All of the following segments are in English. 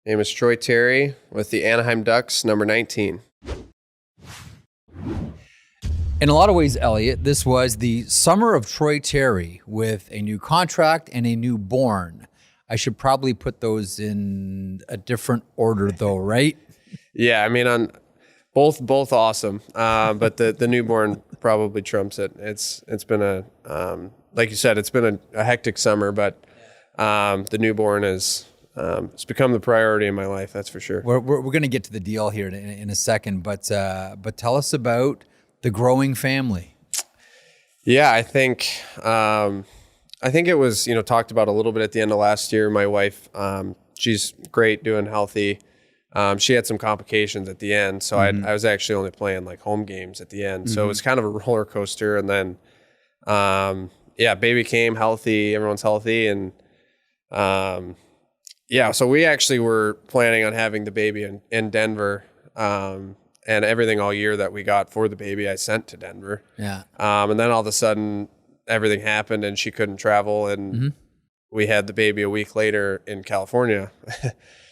Name is Troy Terry with the Anaheim Ducks, number 19. In a lot of ways, Elliot, this was the summer of Troy Terry with a new contract and a newborn. I should probably put those in a different order, though, right? Yeah, I mean, on both awesome, but the newborn probably trumps it. It's been like you said, it's been a hectic summer, but the newborn is it's become the priority in my life. That's for sure. We're going to get to the deal here in a second, but tell us about the growing family. Yeah, I think it was talked about a little bit at the end of last year. My wife, she's great, doing healthy. She had some complications at the end, so I was actually only playing like home games at the end. So it was kind of a roller coaster. And then, baby came healthy. Everyone's healthy, and so we actually were planning on having the baby in Denver, and everything all year that we got for the baby, I sent to Denver. Yeah. And then all of a sudden, everything happened, and she couldn't travel, and we had the baby a week later in California.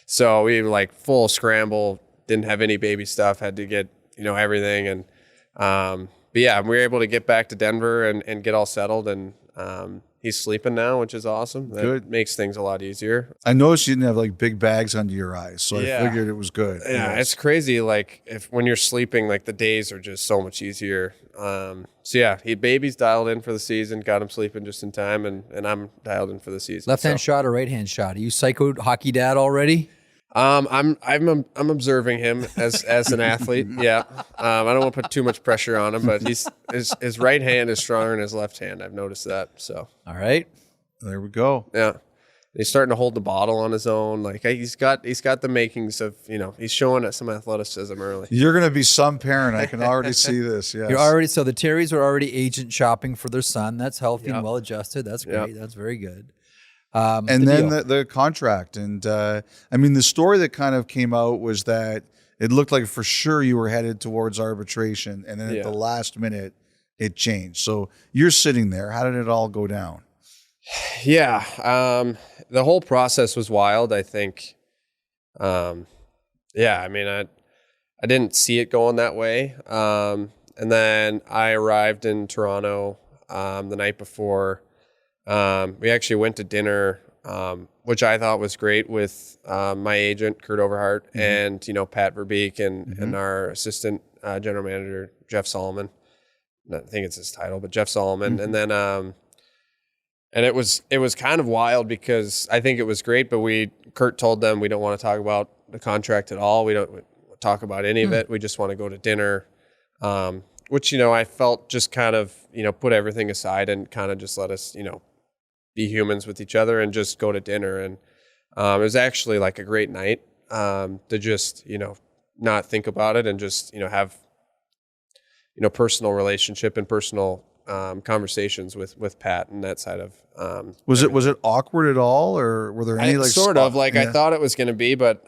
So we like full scramble, didn't have any baby stuff, had to get, everything. And, we were able to get back to Denver and get all settled. And, he's sleeping now, which is awesome. That Good. Makes things a lot easier. I noticed you didn't have like big bags under your eyes, so I figured it was good. Yeah, it's crazy. Like when you're sleeping, like the days are just so much easier. Baby's dialed in for the season, got him sleeping just in time, and I'm dialed in for the season. Left hand shot or right hand shot? Are you psycho hockey dad already? I'm observing him as an athlete. Yeah. I don't want to put too much pressure on him, but his right hand is stronger than his left hand. I've noticed that. So, all right, there we go. Yeah. He's starting to hold the bottle on his own. Like he's got the makings of, he's showing us some athleticism early. You're going to be some parent. I can already see this. Yes. So the Terrys are already agent shopping for their son. That's healthy and well adjusted. That's great. Yep. That's very good. And then the contract. And the story that kind of came out was that it looked like for sure you were headed towards arbitration. And then at the last minute, it changed. So you're sitting there. How did it all go down? Yeah. The whole process was wild, I think. I didn't see it going that way. And then I arrived in Toronto the night before. We actually went to dinner, which I thought was great with my agent, Kurt Overhart, and, Pat Verbeek and our assistant general manager, Jeff Solomon. I think it's his title, but Jeff Solomon. And then and it was kind of wild because I think it was great, but Kurt told them we don't want to talk about the contract at all. We don't talk about any of it. We just want to go to dinner, which, I felt just kind of, put everything aside and kind of just let us, be humans with each other and just go to dinner. And it was actually like a great night to just, not think about it and just, have, personal relationship and personal conversations with Pat and that side of. Was it awkward at all, or were there any I thought it was going to be, but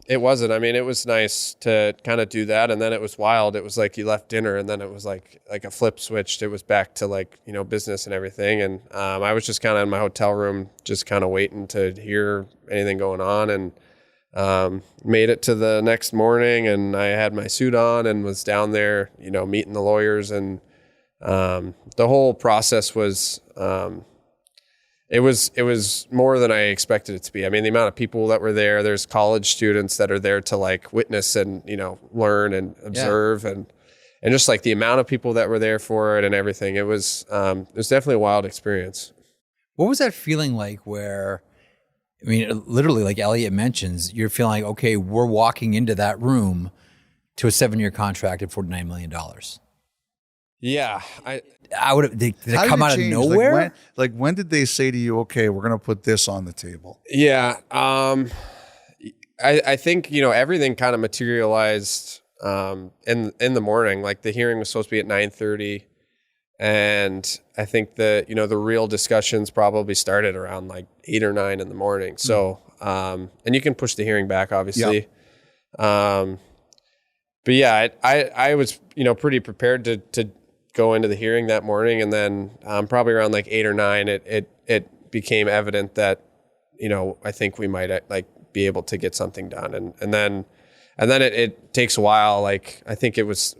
it wasn't. I mean, it was nice to kind of do that, and then it was wild. It was like you left dinner, and then it was like a flip switched. It was back to like business and everything, and I was just kind of in my hotel room, just kind of waiting to hear anything going on, and made it to the next morning, and I had my suit on and was down there, meeting the lawyers, and the whole process was. It was more than I expected it to be. I mean, the amount of people that were there's college students that are there to like witness and, learn and observe and just like the amount of people that were there for it and everything. It was definitely a wild experience. What was that feeling like where, literally like Elliot mentions, you're feeling like, okay, we're walking into that room to a 7-year contract at $49 million. Yeah. I would have. Did it come out of nowhere? When did they say to you, "Okay, we're going to put this on the table"? Yeah, I think everything kind of materialized in the morning. Like the hearing was supposed to be at 9:30, and I think the real discussions probably started around like 8 or 9 in the morning. So and you can push the hearing back, obviously. But yeah, I was pretty prepared to go into the hearing that morning, and then probably around like 8 or 9, it became evident that I think we might like be able to get something done. And then it takes a while. Like, I think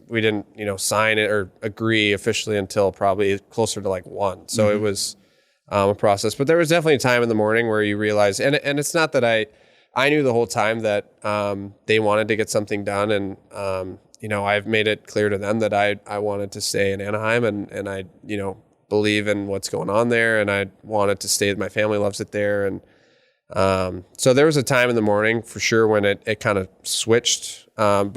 we didn't, sign it or agree officially until probably closer to like 1. So it was a process, but there was definitely a time in the morning where you realize, and it's not that I knew the whole time that they wanted to get something done. And, I've made it clear to them that I wanted to stay in Anaheim and I, believe in what's going on there. And I wanted to stay. My family loves it there. And so there was a time in the morning for sure when it kind of switched. But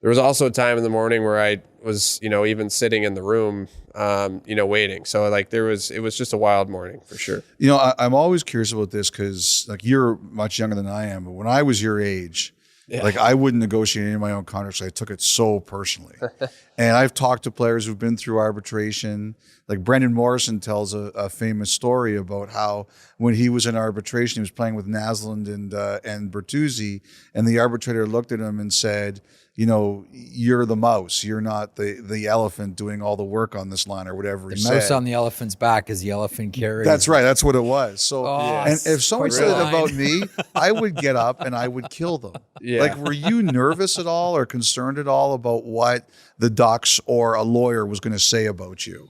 there was also a time in the morning where I was, even sitting in the room, waiting. So like it was just a wild morning for sure. I'm always curious about this because like you're much younger than I am, but when I was your age, like I wouldn't negotiate any of my own contracts. I took it so personally. And I've talked to players who've been through arbitration. Like Brendan Morrison tells a famous story about how when he was in arbitration, he was playing with Naslund and Bertuzzi, and the arbitrator looked at him and said, you're the mouse. You're not the elephant doing all the work on this line or whatever he said. The mouse on the elephant's back is the elephant carries. That's right. That's what it was. So, and if someone said it about me, I would get up and I would kill them. Yeah. Like, were you nervous at all or concerned at all about what the Ducks or a lawyer was going to say about you?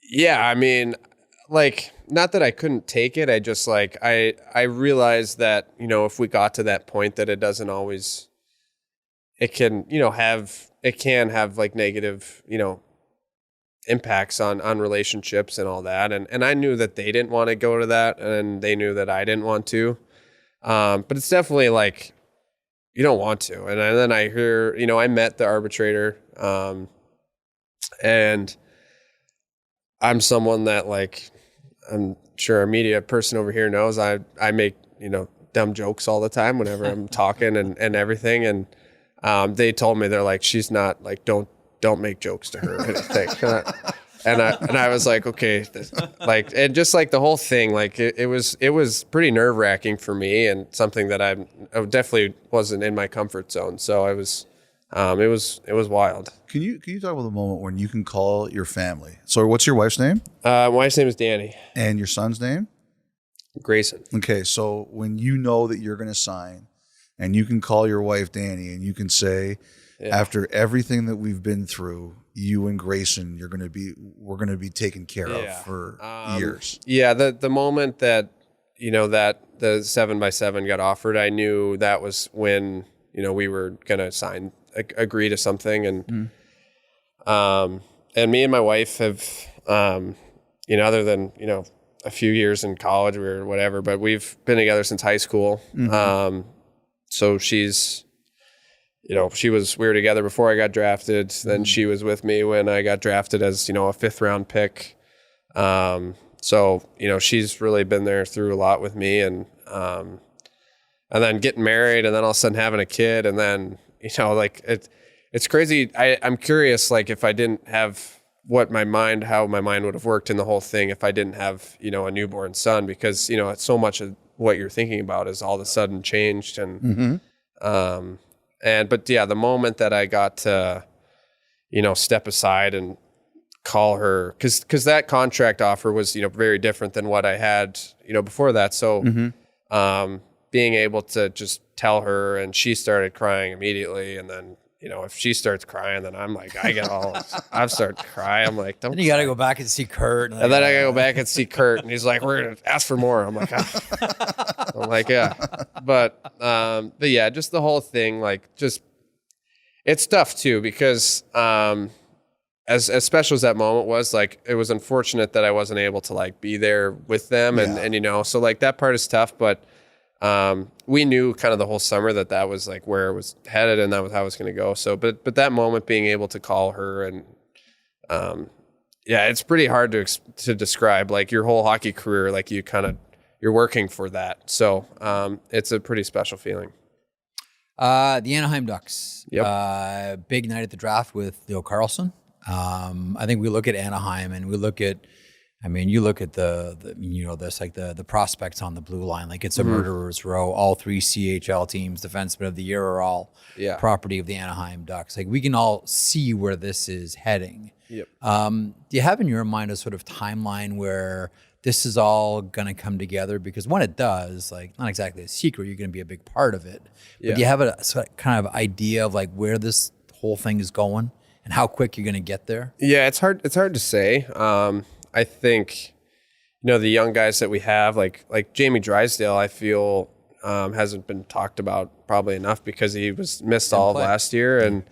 Yeah, I mean, like, not that I couldn't take it. I just like, I realized that, if we got to that point that it doesn't always, it can have like negative, impacts on relationships and all that. And I knew that they didn't want to go to that and they knew that I didn't want to. But it's definitely like, you don't want to. And then I hear, I met the arbitrator, and I'm someone that like, I'm sure our media person over here knows I make, dumb jokes all the time whenever I'm talking and everything. And they told me, they're like, she's not like, don't make jokes to her or anything. And I was like, okay, like, and just like the whole thing, like it was pretty nerve wracking for me and something that I definitely wasn't in my comfort zone. So it was wild. Can you talk about the moment when you can call your family? So what's your wife's name? My wife's name is Danny. And your son's name? Grayson. Okay, so when you know that you're going to sign and you can call your wife Danny and you can say, after everything that we've been through, you and Grayson, we're going to be taken care of for years. Yeah, the moment that, that the 7x7 got offered, I knew that was when, we were going to agree to something. And me and my wife have, other than, a few years in college or whatever, but we've been together since high school. Mm-hmm. So she's, we were together before I got drafted. Then she was with me when I got drafted as, a 5th round pick. So, she's really been there through a lot with me and then getting married and then all of a sudden having a kid. And then, like it's crazy. I'm curious, like if I didn't have how my mind would have worked in the whole thing if I didn't have, a newborn son, because, it's so much of what you're thinking about is all of a sudden changed. And, but yeah, the moment that I got to, step aside and call her, cause that contract offer was, very different than what I had, before that. So, being able to just tell her, and she started crying immediately. And then, if she starts crying, then I'm like, I've started to cry. I'm like, don't. Then you got to go back and see Kurt. And then I got to go back and see Kurt. And he's like, we're going to ask for more. I'm like, yeah. But yeah, just the whole thing, like it's tough too, because as special as that moment was, like, it was unfortunate that I wasn't able to like be there with them. And so like that part is tough, but we knew kind of the whole summer that was like where it was headed and that was how it was going to go. So, but that moment being able to call her and, it's pretty hard to describe, like your whole hockey career, like you're working for that. So, it's a pretty special feeling. The Anaheim Ducks, Yep. Big night at the draft with Leo Carlson. I think we look at Anaheim and we look at, you look at the prospects on the blue line, like it's a murderer's row. All 3 CHL teams, defensemen of the year, are all property of the Anaheim Ducks. Like we can all see where this is heading. Yep. Do you have in your mind a sort of timeline where this is all going to come together? Because when it does, like, not exactly a secret, you're going to be a big part of it. But do you have a kind of idea of like where this whole thing is going and how quick you're going to get there? Yeah, it's hard to say. I think, the young guys that we have, like Jamie Drysdale, I feel hasn't been talked about probably enough because he was missed all of last year.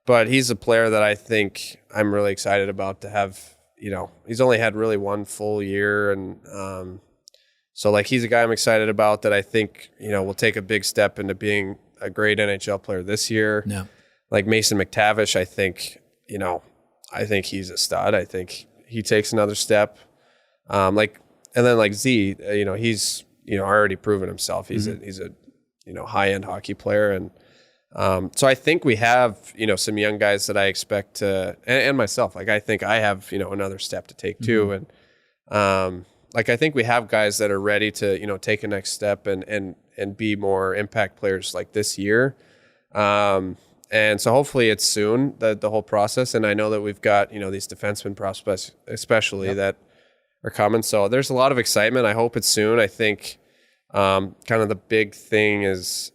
But he's a player that I think I'm really excited about to have. He's only had really one full year. And so like he's a guy I'm excited about that I think, will take a big step into being a great NHL player this year. Yeah. Like Mason McTavish, I think he's a stud. I think he takes another step. And then like Z, he's, already proven himself. He's a high-end hockey player. And so I think we have, some young guys that I expect to, and myself, like I think I have, another step to take too. And I think we have guys that are ready to, take a next step and be more impact players like this year. And so hopefully it's soon, the whole process. And I know that we've got, these defenseman prospects, especially that are coming. So there's a lot of excitement. I hope it's soon. I think kind of the big thing is,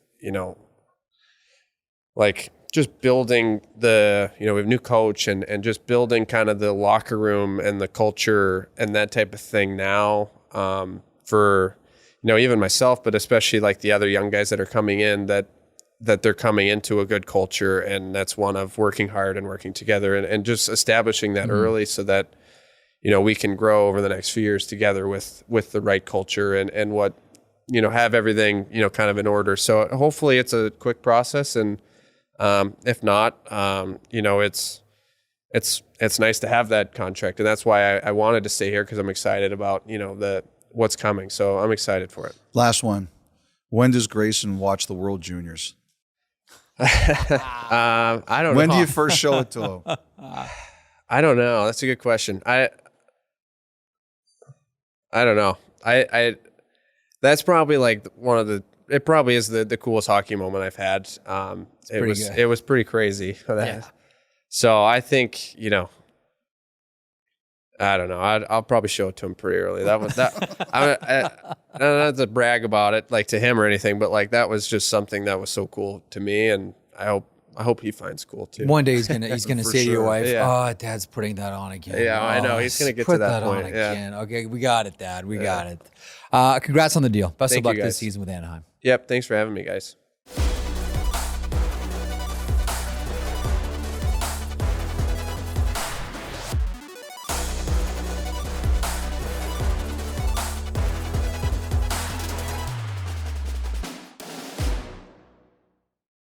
just building we have a new coach and just building kind of the locker room and the culture and that type of thing now for, even myself, but especially like the other young guys that are coming in that they're coming into a good culture. And that's one of working hard and working together and just establishing that early so that, we can grow over the next few years together with the right culture and what, have everything, kind of in order. So hopefully it's a quick process. And if not, it's nice to have that contract. And that's why I wanted to stay here because I'm excited about, what's coming. So I'm excited for it. Last one. When does Grayson watch the World Juniors? I don't know. When do you first show it to him? I don't know. That's a good question. I don't know. That's probably like it probably is the coolest hockey moment I've had. It was pretty crazy. Yeah. So I think, I don't know. I'll probably show it to him pretty early. I don't have to brag about it like to him or anything, but like that was just something that was so cool to me, and I hope he finds cool too. One day he's gonna say to your wife, Yeah. "Oh, Dad's putting that on again." Yeah, I know he's gonna get put to that on point. again. Okay, we got it, Dad. We got it. Congrats on the deal. Best of luck this season with Anaheim. Yep. Thanks for having me, guys.